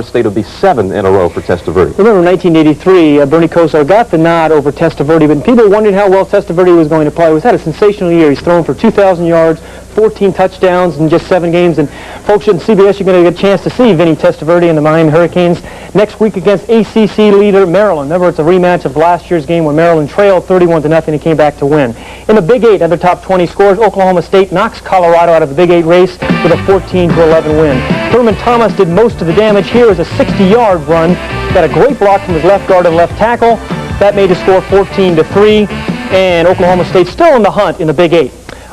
State would be 7 in a row for Testaverde. Remember, in 1983, Bernie Kosar got the nod over Testaverde, but people wondered how well Testaverde was going to play. He's had a sensational year. He's thrown for 2,000 yards, 14 touchdowns in just 7 games, and folks at CBS, you're going to get a chance to see Vinny Testaverde and the Miami Hurricanes next week against ACC leader Maryland. Remember, it's a rematch of last year's game when Maryland trailed 31-0 and came back to win. In the Big 8, other top 20 scores, Oklahoma State knocks Colorado out of the Big 8 race with a 14-11 win. Thurman Thomas did most of the damage. Here is a 60-yard run. Got a great block from his left guard and left tackle. That made the score 14-3, and Oklahoma State still in the hunt in the Big 8.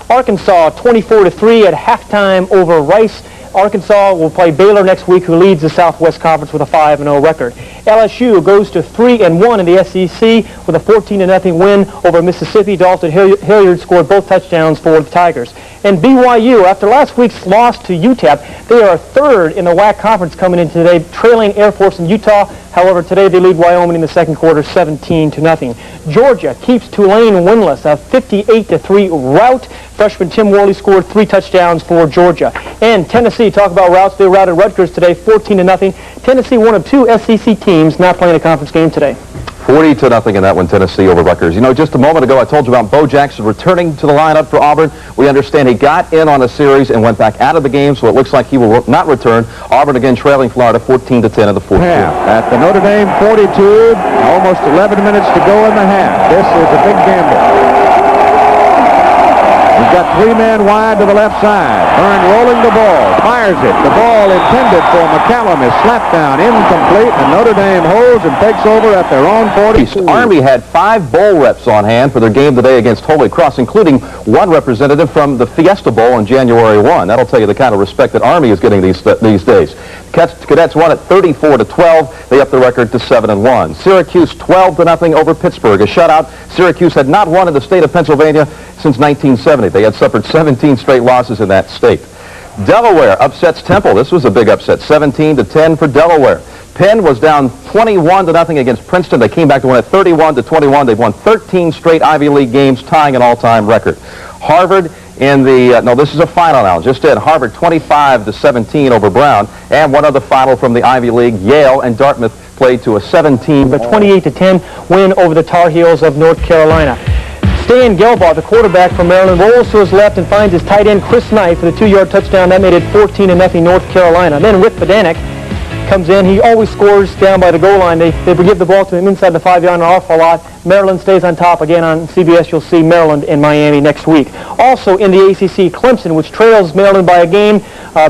Arkansas 24-3 at halftime over Rice. Arkansas will play Baylor next week, who leads the Southwest Conference with a 5-0 record. LSU goes to 3-1 in the SEC with a 14-0 win over Mississippi. Dalton Hilliard scored both touchdowns for the Tigers. And BYU, after last week's loss to UTEP, they are third in the WAC conference coming in today, trailing Air Force and Utah. However, today they lead Wyoming in the second quarter 17-0. Georgia keeps Tulane winless, a 58-3 rout. Freshman Tim Worley scored 3 touchdowns for Georgia. And Tennessee, talk about routes, they routed Rutgers today 14-0. Tennessee, one of 2 SEC teams not playing a conference game today. 40-0 in that one, Tennessee over Rutgers. You know, just a moment ago I told you about Bo Jackson returning to the lineup for Auburn. We understand he got in on a series and went back out of the game, so it looks like he will not return. Auburn again trailing Florida 14-10 in the fourth quarter. At the Notre Dame 42, almost 11 minutes to go in the half. This is a big gamble. He's got 3 men wide to the left side. Byrne rolling the ball, fires it. The ball intended for McCallum is slapped down, incomplete, and Notre Dame holds and takes over at their own 40. Army had 5 bowl reps on hand for their game today against Holy Cross, including one representative from the Fiesta Bowl on January 1. That'll tell you the kind of respect that Army is getting these days. Cadets won at 34-12. They upped the record to 7-1. Syracuse 12-0 over Pittsburgh. A shutout. Syracuse had not won in the state of Pennsylvania since 1970. They had suffered 17 straight losses in that state. Delaware upsets Temple. This was a big upset, 17-10 for Delaware. Penn was down 21-0 against Princeton. They came back to win at 31-21. They've won 13 straight Ivy League games, tying an all-time record. Harvard in the, no, this is a final now, just in. Harvard 25-17 over Brown. And one other final from the Ivy League, Yale and Dartmouth played to a 28-10 win over the Tar Heels of North Carolina. Stan Gelbaugh, the quarterback from Maryland, rolls to his left and finds his tight end Chris Knight for the 2-yard touchdown. That made it 14-0 North Carolina. Then Rick Badanek comes in. He always scores down by the goal line. They give the ball to him inside the 5-yard line an awful lot. Maryland stays on top. Again, on CBS, you'll see Maryland and Miami next week. Also in the ACC, Clemson, which trails Maryland by a game,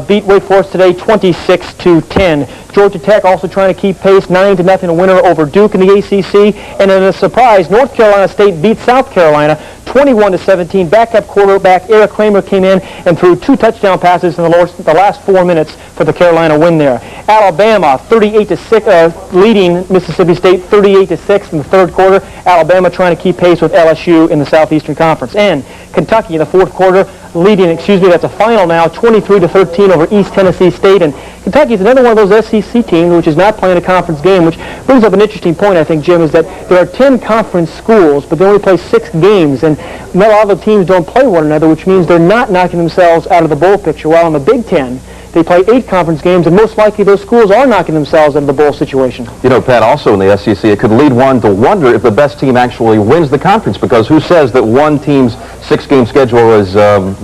beat Wake Forest today 26-10. Georgia Tech also trying to keep pace, 9-0 a winner over Duke in the ACC. And in a surprise, North Carolina State beat South Carolina 21-17. Backup quarterback Eric Kramer came in and threw 2 touchdown passes in the last 4 minutes for the Carolina win there. Alabama 38-6, leading Mississippi State 38-6 in the third quarter. Alabama trying to keep pace with LSU in the Southeastern Conference. And Kentucky in the fourth quarter leading, that's a final now, 23-13 over East Tennessee State. And Kentucky is another one of those SEC teams which is not playing a conference game, which brings up an interesting point, I think, Jim, is that there are 10 conference schools, but they only play 6 games, and not all the teams don't play one another, which means they're not knocking themselves out of the bowl picture. While in the Big Ten, they play 8 conference games, and most likely those schools are knocking themselves out of the bowl situation. You know, Pat, also in the SEC, it could lead one to wonder if the best team actually wins the conference, because who says that one team's 6-game schedule is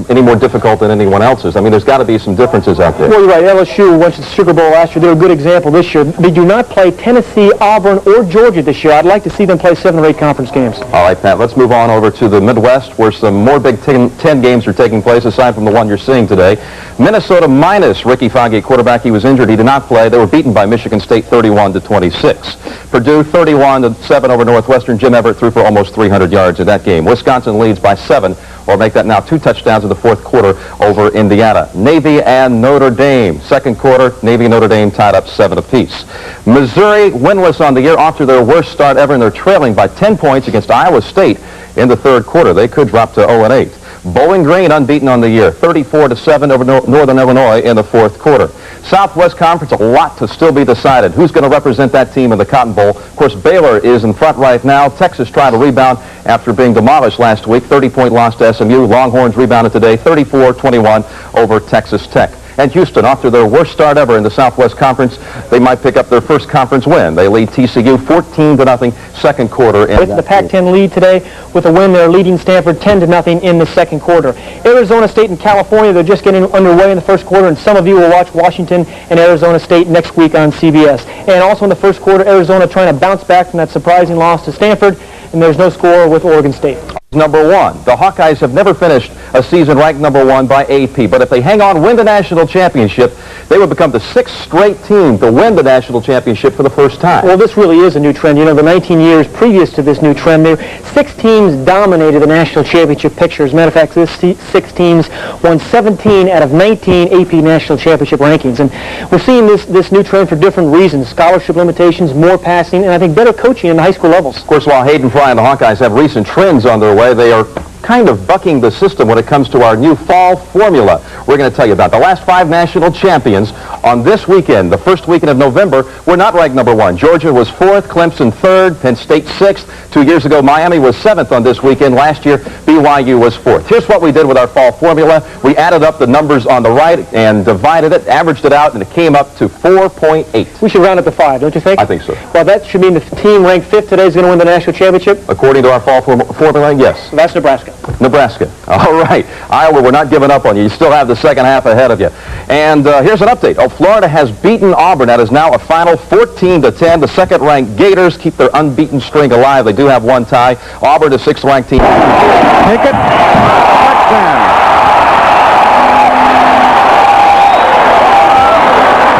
any more difficult than anyone else's? I mean, there's got to be some differences out there. Well, you're right. LSU went to the Sugar Bowl last year. They're a good example this year. They do not play Tennessee, Auburn, or Georgia this year. I'd like to see them play 7 or 8 conference games. All right, Pat, let's move on over to the Midwest, where some more Big Ten games are taking place, aside from the one you're seeing today. Minnesota minus Ricky Foggy, quarterback. He was injured. He did not play. They were beaten by Michigan State 31-26. Purdue 31-7 over Northwestern. Jim Everett threw for almost 300 yards in that game. Wisconsin leads by 7, or make that now 2 touchdowns in the fourth quarter over Indiana. Navy and Notre Dame. Second quarter, Navy and Notre Dame tied up 7 apiece. Missouri winless on the year after their worst start ever, and they're trailing by 10 points against Iowa State in the third quarter. They could drop to 0-8. Bowling Green unbeaten on the year, 34-7 over Northern Illinois in the fourth quarter. Southwest Conference, a lot to still be decided. Who's going to represent that team in the Cotton Bowl? Of course, Baylor is in front right now. Texas trying to rebound after being demolished last week. 30-point loss to SMU. Longhorns rebounded today, 34-21 over Texas Tech. And Houston, off to their worst start ever in the Southwest Conference, they might pick up their first conference win. They lead TCU 14-0 second quarter. With the Pac-10 lead today, with a win, they're leading Stanford 10-0 in the second quarter. Arizona State and California, they're just getting underway in the first quarter, and some of you will watch Washington and Arizona State next week on CBS. And also in the first quarter, Arizona trying to bounce back from that surprising loss to Stanford, and there's no score with Oregon State. Number one. The Hawkeyes have never finished a season ranked number one by AP, but if they hang on, win the national championship, they would become the sixth straight team to win the national championship for the first time. Well, this really is a new trend. You know, the 19 years previous to this new trend, 6 teams dominated the national championship picture. As a matter of fact, this 6 teams won 17 out of 19 AP national championship rankings. And we're seeing this new trend for different reasons. Scholarship limitations, more passing, and I think better coaching in the high school levels. Of course, while Hayden Fry and the Hawkeyes have recent trends on their way, they are kind of bucking the system when it comes to our new fall formula. We're going to tell you about the last 5 national champions on this weekend. The first weekend of November were not ranked number one. Georgia was 4th, Clemson 3rd, Penn State 6th. 2 years ago, Miami was 7th on this weekend. Last year, BYU was 4th. Here's what we did with our fall formula. We added up the numbers on the right and divided it, averaged it out, and it came up to 4.8. We should round up to 5, don't you think? I think so. Well, that should mean the team ranked 5th today is going to win the national championship? According to our fall formula, yes. So that's Nebraska. Nebraska. All right. Iowa, we're not giving up on you. You still have the second half ahead of you. And here's an update. Oh, Florida has beaten Auburn. That is now a final 14-10. The second-ranked Gators keep their unbeaten string alive. They do have one tie. Auburn, the 6th-ranked team. Pickett, touchdown.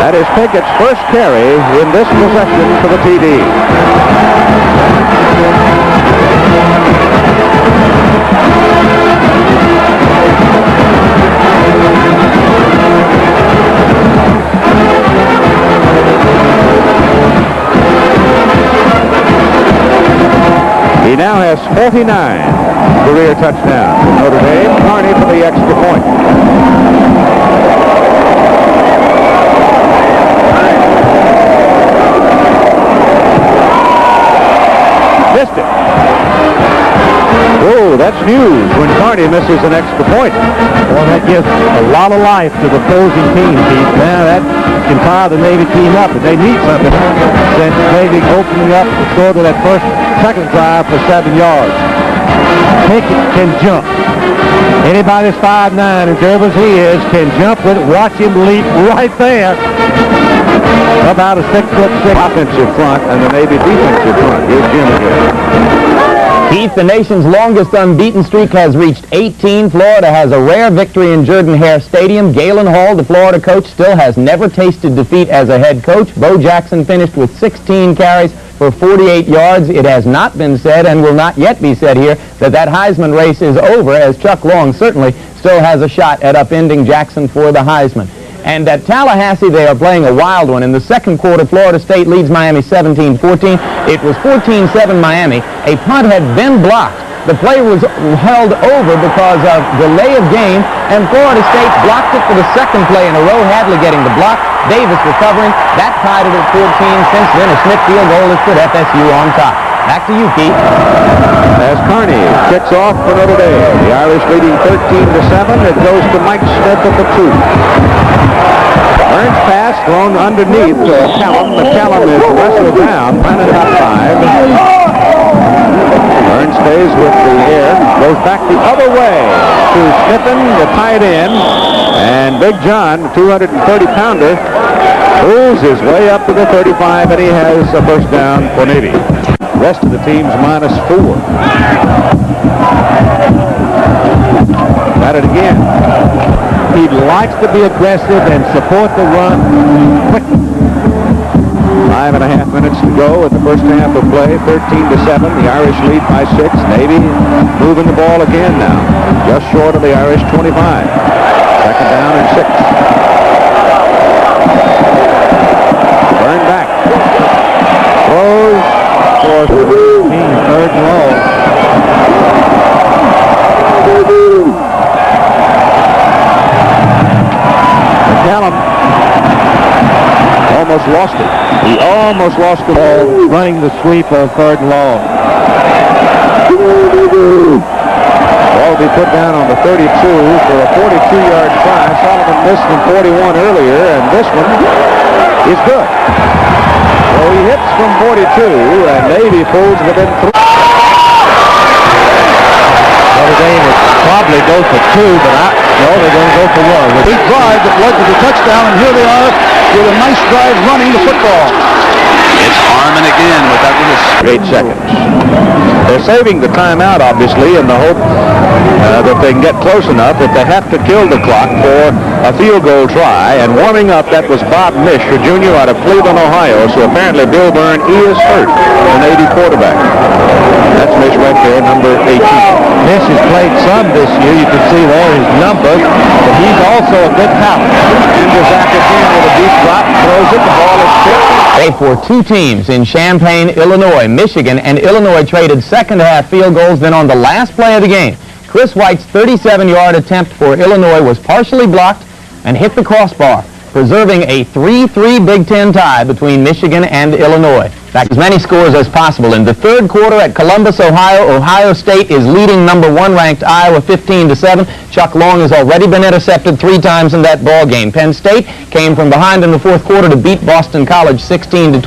That is Pickett's first carry in this possession for the TD. He now has 49 career touchdowns. Notre Dame, Carney for the extra point. Missed it. Whoa, that's huge when Carney misses an extra point. Well, that gives a lot of life to the opposing team, Pete. Now that can fire the Navy team up, but they need something. Since Navy opening up to go to that second drive for 7 yards. Pickett can jump. Anybody that's 5'9", as nervous he is, can jump with it. Watch him leap right there. About a 6'6" Offensive front and the Navy defensive front. Here's Jim again. Keith, the nation's longest unbeaten streak has reached 18. Florida has a rare victory in Jordan-Hare Stadium. Galen Hall, the Florida coach, still has never tasted defeat as a head coach. Bo Jackson finished with 16 carries for 48 yards. It has not been said and will not yet be said here that Heisman race is over, as Chuck Long certainly still has a shot at upending Jackson for the Heisman. And at Tallahassee, they are playing a wild one. In the second quarter, Florida State leads Miami 17-14. It was 14-7 Miami. A punt had been blocked. The play was held over because of delay of game, and Florida State blocked it for the second play in a row, Hadley getting the block, Davis recovering. That tied it at 14. Since then, a Smith field goal has put FSU on top. Back to you, Keith. As Carney kicks off for Notre Dame. The Irish leading 13-7. It goes to Mike Smith at the 2. Burns pass thrown underneath to McCallum. McCallum is wrestled down. Planted about 5. Burns stays with the air. Goes back the other way to Sniffen, the tight end. And Big John, 230-pounder, pulls his way up to the 35, and he has a first down for Navy. The rest of the team's -4. Got it again. He likes to be aggressive and support the run quickly. 5.5 minutes to go at the first half of play. 13-7. The Irish lead by 6. Navy moving the ball again now. Just short of the Irish 25. Second down and 6. Burn back. Throws for 3rd and long. McCallum almost lost it. He almost lost the ball. Running the sweep on 3rd and long. Ball will be put down on the 32 for a 42-yard try. Solomon missed from 41 earlier, and this one is good. So he hits from 42, and Navy pulls within 3. Notre Dame will probably go for 2, but no, they're going to go for 1. Big drive that led to the touchdown, and here they are with a nice drive running the football. It's Harmon again with that little 8 seconds. They're saving the timeout, obviously, in the hope that they can get close enough if they have to kill the clock for a field goal try. And warming up, that was Bob Mish, a junior out of Cleveland, Ohio. So apparently Bill Byrne is hurt, the Navy quarterback. That's Mish right there, number 18. Mish has played some this year. You can see there his numbers, but he's also a good talent. Andrew Zacharson with a deep drop, throws it, the ball is tipped. For 2 teams in Champaign, Illinois, Michigan, and Illinois traded second-half field goals. Then on the last play of the game, Chris White's 37-yard attempt for Illinois was partially blocked and hit the crossbar, preserving a 3-3 Big Ten tie between Michigan and Illinois. Back as many scores as possible. In the third quarter at Columbus, Ohio, Ohio State is leading number 1 ranked Iowa 15-7. Chuck Long has already been intercepted 3 times in that ball game. Penn State came from behind in the fourth quarter to beat Boston College 16-12.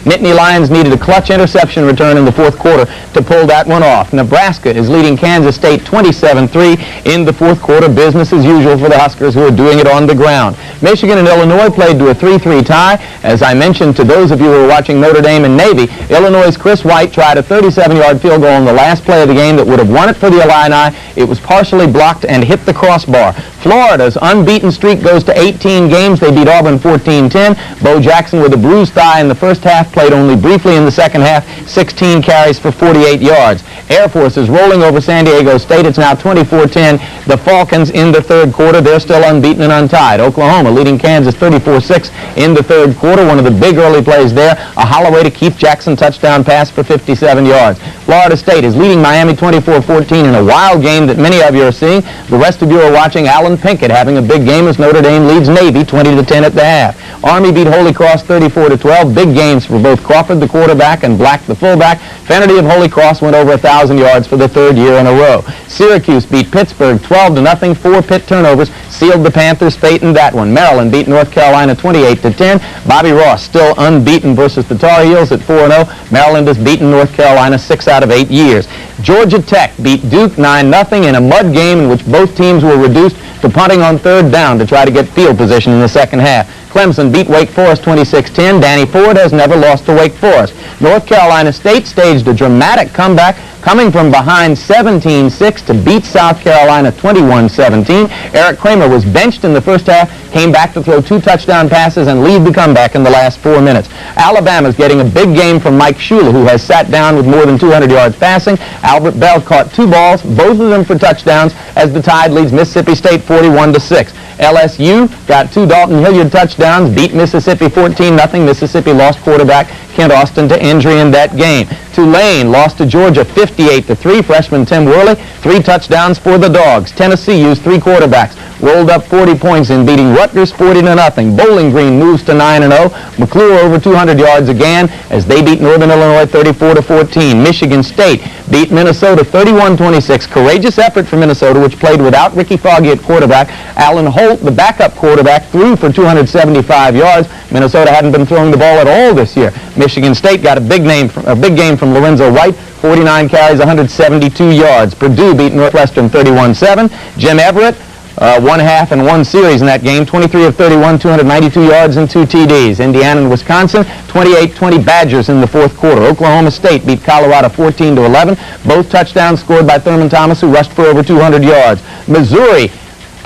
Nittany Lions needed a clutch interception return in the fourth quarter to pull that one off. Nebraska is leading Kansas State 27-3 in the fourth quarter. Business as usual for the Huskers, who are doing it on the ground. Michigan and Illinois played to a 3-3 tie. As I mentioned to those of you who are watching Notre Dame and Navy, Illinois' Chris White tried a 37-yard field goal on the last play of the game that would have won it for the Illini. It was partially blocked and hit the crossbar. Florida's unbeaten streak goes to 18 games. They beat Auburn 14-10. Bo Jackson with a bruised thigh in the first half, played only briefly in the second half, 16 carries for 48 yards. Air Force is rolling over San Diego State. It's now 24-10. The Falcons in the third quarter, they're still unbeaten and untied. Oklahoma leading Kansas 34-6 in the third quarter. One of the big early plays there, a Holloway to Keith Jackson touchdown pass for 57 yards. Florida State is leading Miami 24-14 in a wild game that many of you are seeing. The rest of you are watching Alan Pinkett having a big game as Notre Dame leads Navy 20-10 at the half. Army beat Holy Cross 34-12. Big games for both Crawford, the quarterback, and Black, the fullback. Fennerty of Holy Cross went over 1,000 yards for the third year in a row. Syracuse beat Pittsburgh 12-0. 4 Pitt turnovers sealed the Panthers' fate in that one. Maryland beat North Carolina 28-10. Bobby Ross still unbeaten versus the Tar Heels at 4-0. Maryland has beaten North Carolina 6 out of 8 years. Georgia Tech beat Duke 9-0 in a mud game in which both teams were reduced to punting on third down to try to get field position in the second half. Clemson beat Wake Forest 26-10. Danny Ford has never lost to Wake Forest. North Carolina State staged a dramatic comeback, coming from behind 17-6 to beat South Carolina 21-17. Eric Kramer was benched in the first half, came back to throw 2 touchdown passes and lead the comeback in the last 4 minutes. Alabama's getting a big game from Mike Shula, who has sat down with more than 200 yards passing. Albert Bell caught 2 balls, both of them for touchdowns, as the Tide leads Mississippi State 41-6. LSU got 2 Dalton Hilliard touchdowns, beat Mississippi 14-0. Mississippi lost quarterback Kent Austin to injury in that game. Tulane lost to Georgia 58-3. Freshman Tim Worley, 3 touchdowns for the Dogs. Tennessee used 3 quarterbacks, rolled up 40 points in beating Rutgers 40-0. Bowling Green moves to 9-0. McClure over 200 yards again as they beat Northern Illinois 34-14. Michigan State beat Minnesota 31-26. Courageous effort for Minnesota, which played without Ricky Foggy at quarterback. Alan Holt, the backup quarterback, threw for 275 yards. Minnesota hadn't been throwing the ball at all this year. Michigan State got a big game from Lorenzo White, 49 carries, 172 yards. Purdue beat Northwestern 31-7. Jim Everett, 1 half and 1 series in that game, 23 of 31, 292 yards and 2 TDs. Indiana and Wisconsin, 28-20 Badgers in the fourth quarter. Oklahoma State beat Colorado 14-11. Both touchdowns scored by Thurman Thomas, who rushed for over 200 yards. Missouri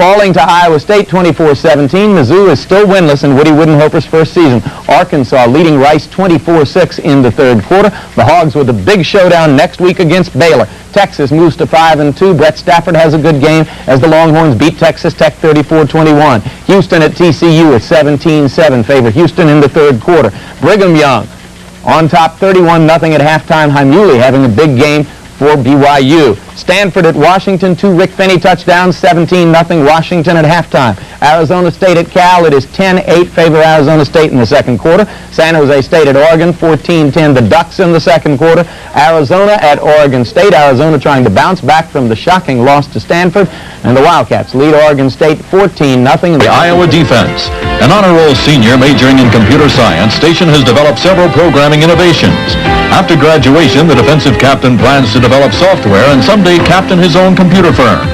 falling to Iowa State 24-17. Mizzou is still winless in Woody Widenhofer's first season. Arkansas leading Rice 24-6 in the third quarter. The Hogs with a big showdown next week against Baylor. Texas moves to 5-2. Brett Stafford has a good game as the Longhorns beat Texas Tech 34-21. Houston at TCU at 17-7 favor Houston in the third quarter. Brigham Young on top 31-0 at halftime. Haimuli having a big game for BYU. Stanford at Washington, 2 Rick Finney touchdowns, 17-0 Washington at halftime. Arizona State at Cal, it is 10-8 favor Arizona State in the second quarter. San Jose State at Oregon, 14-10 the Ducks in the second quarter. Arizona at Oregon State. Arizona trying to bounce back from the shocking loss to Stanford. And the Wildcats lead Oregon State 14-0. The Iowa defense. An honor roll senior majoring in computer science, Station has developed several programming innovations. After graduation, the defensive captain plans to develop software and someday captain his own computer firm.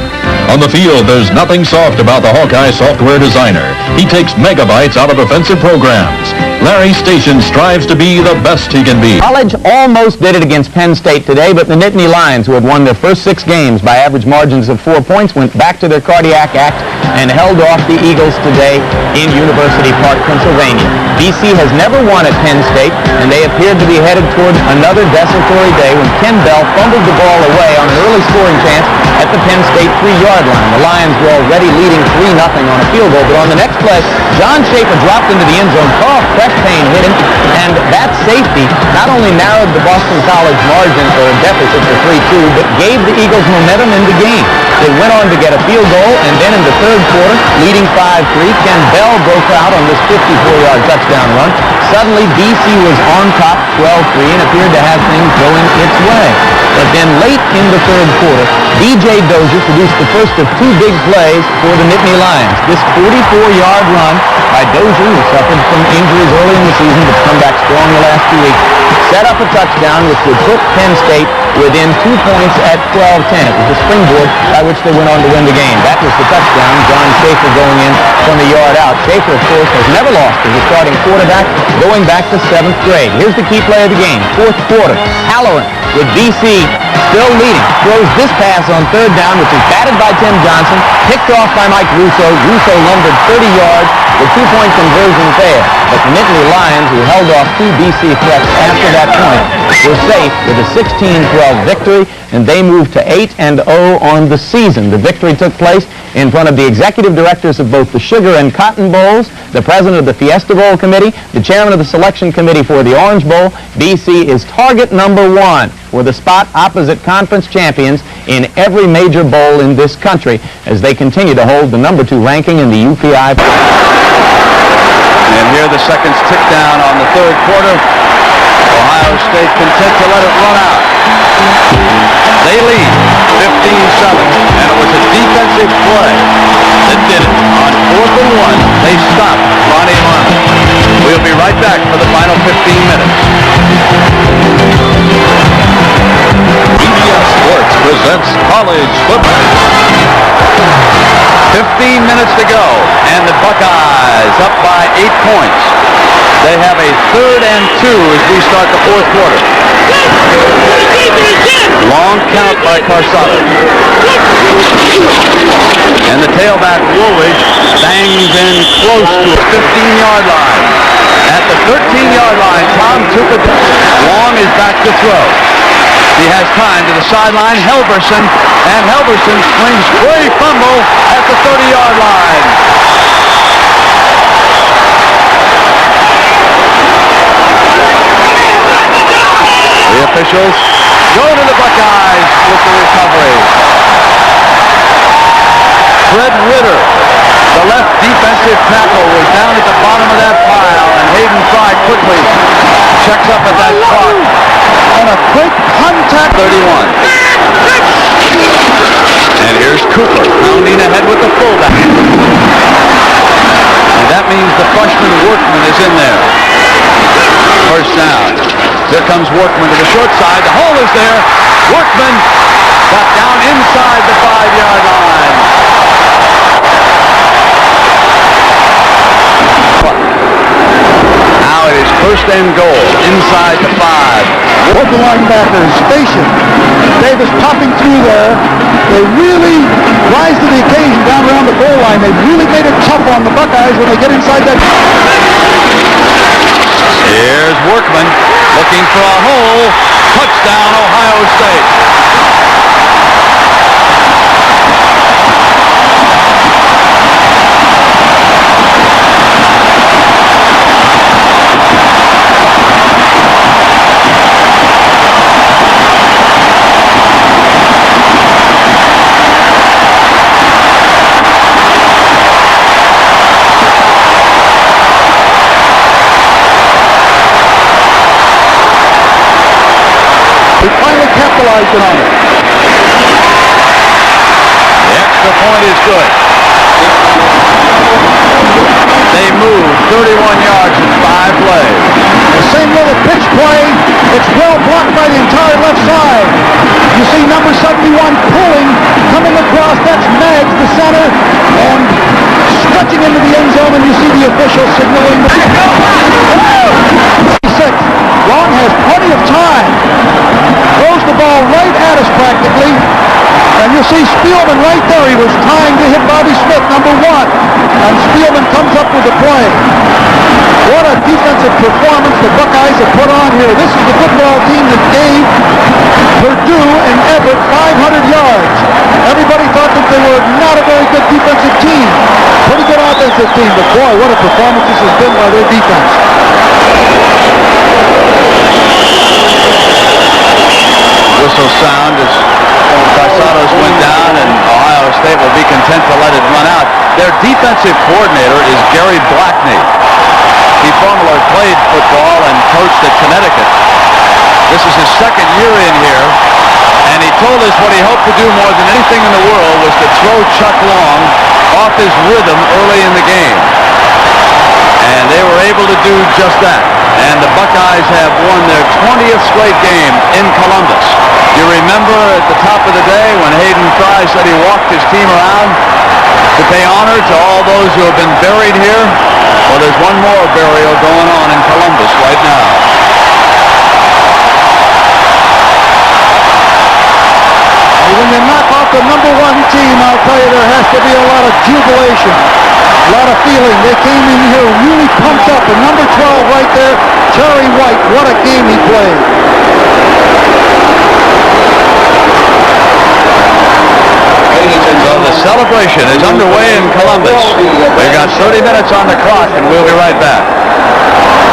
On the field, there's nothing soft about the Hawkeye software designer. He takes megabytes out of offensive programs. Larry Station strives to be the best he can be. College almost did it against Penn State today, but the Nittany Lions, who had won their first 6 games by average margins of 4 points, went back to their cardiac act and held off the Eagles today in University Park, Pennsylvania. BC has never won at Penn State, and they appeared to be headed toward another desultory day when Ken Bell fumbled the ball away on an early scoring chance at the Penn State 3-yard line. The Lions were already leading 3-0 on a field goal, but on the next play, John Schaefer dropped into the end zone. Carl Crestpain hit him, and that safety not only narrowed the Boston College margin or deficit to 3-2, but gave the Eagles momentum in the game. They went on to get a field goal, and then in the third quarter, leading 5-3, Ken Bell broke out on this 54-yard touchdown run. Suddenly, BC was on top 12-3 and appeared to have things going its way. But then late in the third quarter, B.J. Dozier produced the first of 2 big plays for the Nittany Lions. This 44-yard run by Dozier, who suffered from injuries early in the season but come back strong the last 2 weeks, set up a touchdown which would put Penn State within 2 points at 12-10. It was the springboard by which they went on to win the game. That was the touchdown, John Schaefer going in from a yard out. Schaefer, of course, has never lost as a starting quarterback going back to 7th grade. Here's the key play of the game, fourth quarter. Halloran with BC still leading. Throws this pass on third down, which is batted by Tim Johnson, picked off by Mike Russo. Russo lumbered 30 yards. The 2-point conversion failed. But the Nittany Lions, who held off 2 BC threats after that point, were safe with a 16-12 victory, and they moved to 8-0 on the season. The victory took place in front of the executive directors of both the Sugar and Cotton Bowls, the president of the Fiesta Bowl Committee, the chairman of the selection committee for the Orange Bowl. BC is target number 1 for the spot opposite conference champions in every major bowl in this country as they continue to hold the number 2 ranking in the UPI. And here the seconds tick down on the third quarter. Ohio State content to let it run out. They lead 15-7, and it was a defensive play that did it. On 4th and 1, they stopped Ronnie Harmon. We'll be right back for the final 15 minutes. CBS Sports presents college football. 15 minutes to go, and the Buckeyes up by 8 points. They have a 3rd and 2 as we start the fourth quarter. Long count by Carsano. And the tailback Woolridge bangs in close to a 15-yard line. At the 13-yard line, Tom Tuca. Long is back to throw. He has time to the sideline, Helverson, and Helverson swings free fumble at the 30-yard line. The officials go to the Buckeyes with the recovery. Fred Ritter, the left defensive tackle, was down at the bottom of that pile, and Hayden Fry quickly checks up at that clock. And a quick contact. 31. And here's Cooper pounding ahead with the fullback. And that means the freshman Workman is in there. First down. Here comes Workman to the short side. The hole is there. Workman got down inside the 5-yard line. Now it is first and goal inside the 5. Both the linebackers stationed. Davis popping through there. They really rise to the occasion down around the goal line. They really made it tough on the Buckeyes when they get inside that. Here's Workman looking for a hole. Touchdown, Ohio State. Buckeyes get on it. The extra point is good. They move 31 yards in 5 plays. The same little pitch play. It's well blocked by the entire left side. You see number 71 pulling, coming across. That's Maggs, the center, and stretching into the end zone, and you see the official signaling. 6. Long has plenty of time. Throws the ball right at us practically. And you see Spielman right there. He was trying to hit Bobby Smith, number 1. And Spielman comes up with the play. What a defensive performance the Buckeyes have put on here. This is the football team that gave Purdue and Everett 500 yards. Everybody thought that they were not a very good defensive team. Pretty good offensive team, but boy, what a performance this has been by their defense. Whistle sound as Casados went down, and Ohio State will be content to let it run out. Their defensive coordinator is Gary Blackney. He formerly played football and coached at Connecticut. This is his second year in here, and he told us what he hoped to do more than anything in the world was to throw Chuck Long off his rhythm early in the game. And they were able to do just that. And the Buckeyes have won their 20th straight game in Columbus. You remember at the top of the day when Hayden Fry said he walked his team around to pay honor to all those who have been buried here? Well, there's one more burial going on in Columbus right now. When you knock off the number 1 team, I'll tell you there has to be a lot of jubilation, a lot of feeling. They came in here really pumped up. And number 12 right there, Terry White, what a game he played. So the celebration is underway in Columbus. We've got 30 minutes on the clock, and we'll be right back.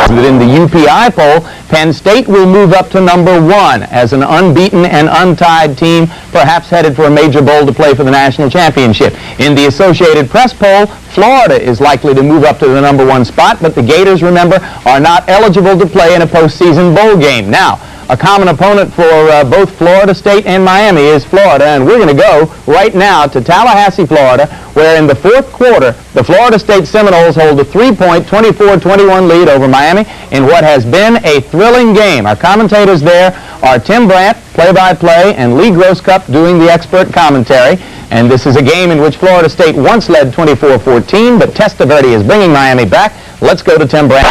In the UPI poll, Penn State will move up to number 1 as an unbeaten and untied team, perhaps headed for a major bowl to play for the national championship. In the Associated Press poll, Florida is likely to move up to the number 1 spot, but the Gators, remember, are not eligible to play in a postseason bowl game. Now, a common opponent for both Florida State and Miami is Florida, and we're going to go right now to Tallahassee, Florida, where in the 4th quarter, the Florida State Seminoles hold a 3-point, 24-21 lead over Miami in what has been a thrilling game. Our commentators there are Tim Brandt, play-by-play, and Lee Groscup doing the expert commentary. And this is a game in which Florida State once led 24-14, but Testaverde is bringing Miami back. Let's go to Tim Brandt.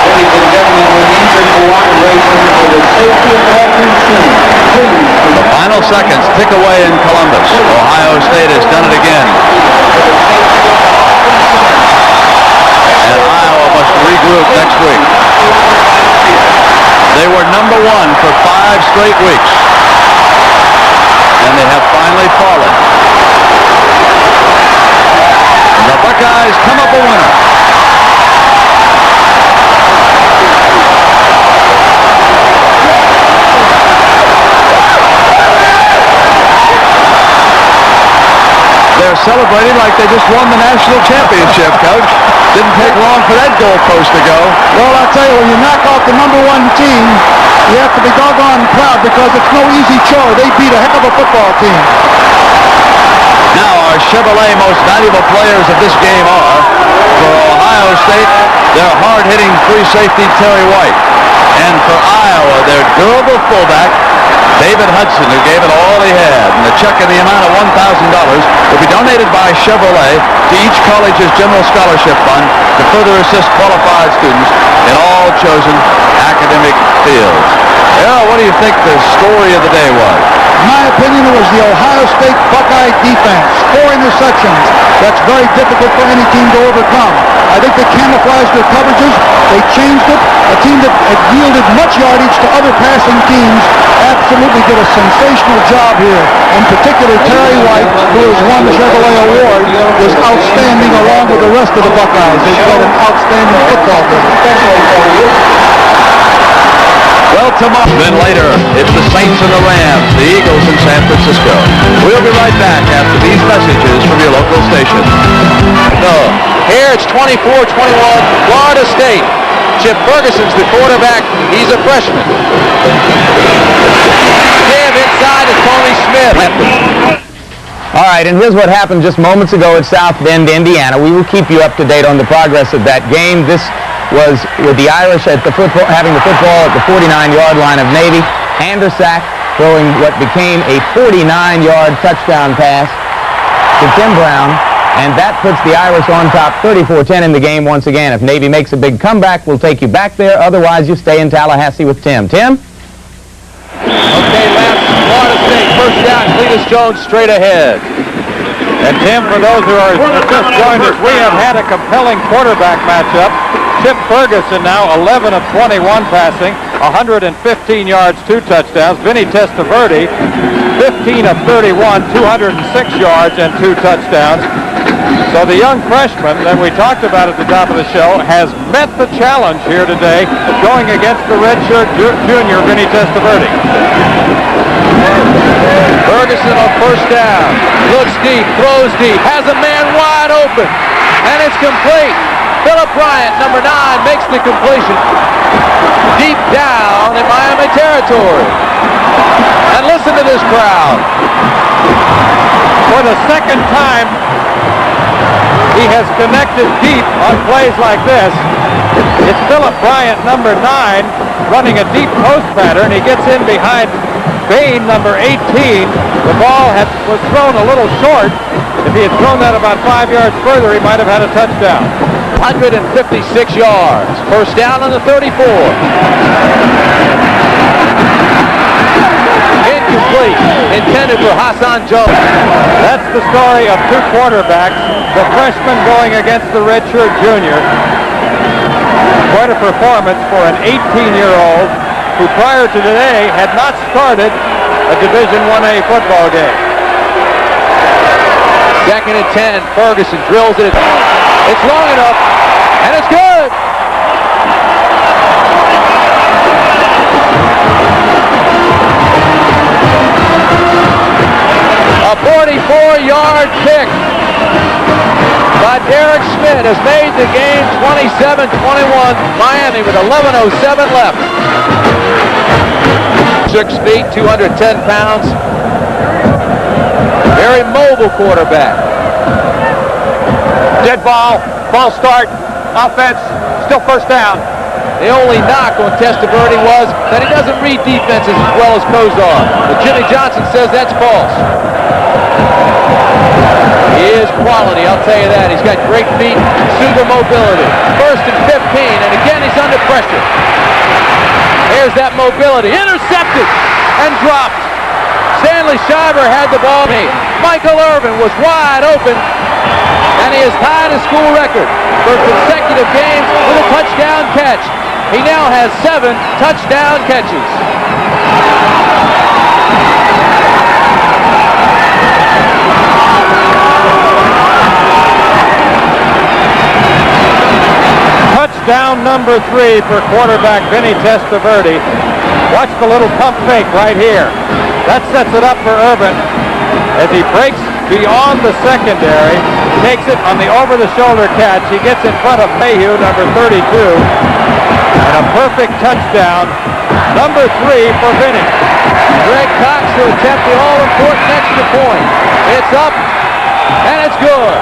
Ladies and gentlemen, we need your cooperation for the safety of every team. Please. The final seconds tick away in Columbus. Ohio State has done it again. And Iowa must regroup next week. They were number 1 for 5 straight weeks. And they have finally fallen. And the Buckeyes come up a winner. They're celebrating like they just won the national championship, Coach. Didn't take long for that goalpost to go. Well, I'll tell you, when you knock off the number 1 team, you have to be doggone proud because it's no easy chore. They beat a heck of a football team. Now our Chevrolet most valuable players of this game are, for Ohio State, their hard-hitting free safety Terry White. And for Iowa, their durable fullback, David Hudson, who gave it all he had. And the check in the amount of $1,000 will be donated by Chevrolet to each college's general scholarship fund to further assist qualified students in all chosen academic fields. Errol, what do you think the story of the day was? In my opinion, it was the Ohio State Buckeye defense. 4 interceptions. That's very difficult for any team to overcome. I think they camouflaged their coverages. They changed it. A team that had yielded much yardage to other passing teams absolutely did a sensational job here. In particular, Terry White, who has won the Chevrolet Award, was outstanding along with the rest of the Buckeyes. They played an outstanding football game. Well, tomorrow, then later, it's the Saints and the Rams, the Eagles in San Francisco. We'll be right back after these messages from your local station. So, here it's 24-21, Florida State. Chip Ferguson's the quarterback. He's a freshman. side to Tony Smith. All right, and here's what happened just moments ago at South Bend, Indiana. We will keep you up to date on the progress of that game. This was with the Irish at the football, having the football at the 49-yard line of Navy. Andersack throwing what became a 49-yard touchdown pass to Tim Brown, and that puts the Irish on top 34-10 in the game once again. If Navy makes a big comeback, we'll take you back there. Otherwise, you stay in Tallahassee with Tim. Tim? Okay, Lance, Florida State first down. Cletus Jones straight ahead. And Tim, for those who are just joined us, we have had a compelling quarterback matchup. Chip Ferguson now 11 of 21 passing, 115 yards, 2 touchdowns. Vinny Testaverde, 15 of 31, 206 yards and 2 touchdowns. So the young freshman that we talked about at the top of the show has met the challenge here today, going against the redshirt junior Vinny Testaverde. Ferguson on first down. Looks deep, throws deep, has a man wide open, and it's complete. Philip Bryant, number 9, makes the completion. Deep down in Miami territory. And listen to this crowd. For the second time, he has connected deep on plays like this. It's Philip Bryant, number 9, running a deep post pattern. He gets in behind Bain, number 18. The ball was thrown a little short. If he had thrown that about 5 yards further, he might have had a touchdown. 156 yards. First down on the 34. Incomplete. Intended for Hassan Jones. That's the story of 2 quarterbacks. The freshman going against the redshirt junior. Quite a performance for an 18-year-old who prior to today had not started a Division I-A football game. Second and 10. Ferguson drills it. It's long enough, and it's good. A 44-yard pick by Derek Schmidt has made the game 27-21. Miami with 11:07 left. 6 feet, 210 pounds. Very mobile quarterback. Dead ball, false start, offense, still first down. The only knock on Testaverde was that he doesn't read defenses as well as Kozar. But Jimmy Johnson says that's false. He is quality, I'll tell you that. He's got great feet, super mobility. First and 15, and again he's under pressure. Here's that mobility. Intercepted and dropped. Stanley Shiver had the ball. Michael Irvin was wide open, and he has tied a school record for consecutive games with a touchdown catch. He now has 7 touchdown catches. Touchdown number 3 for quarterback Vinny Testaverde. Watch the little pump fake right here. That sets it up for Irvin as he breaks beyond the secondary, takes it on the over-the-shoulder catch. He gets in front of Mayhew, number 32, and a perfect touchdown, number 3 for Vinny. Greg Cox to attempt the all-important extra point. It's up, and it's good.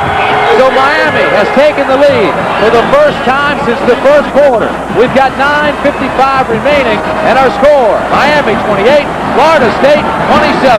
So Miami has taken the lead for the first time since the first quarter. We've got 9:55 remaining, and our score, Miami 28, Florida State 27.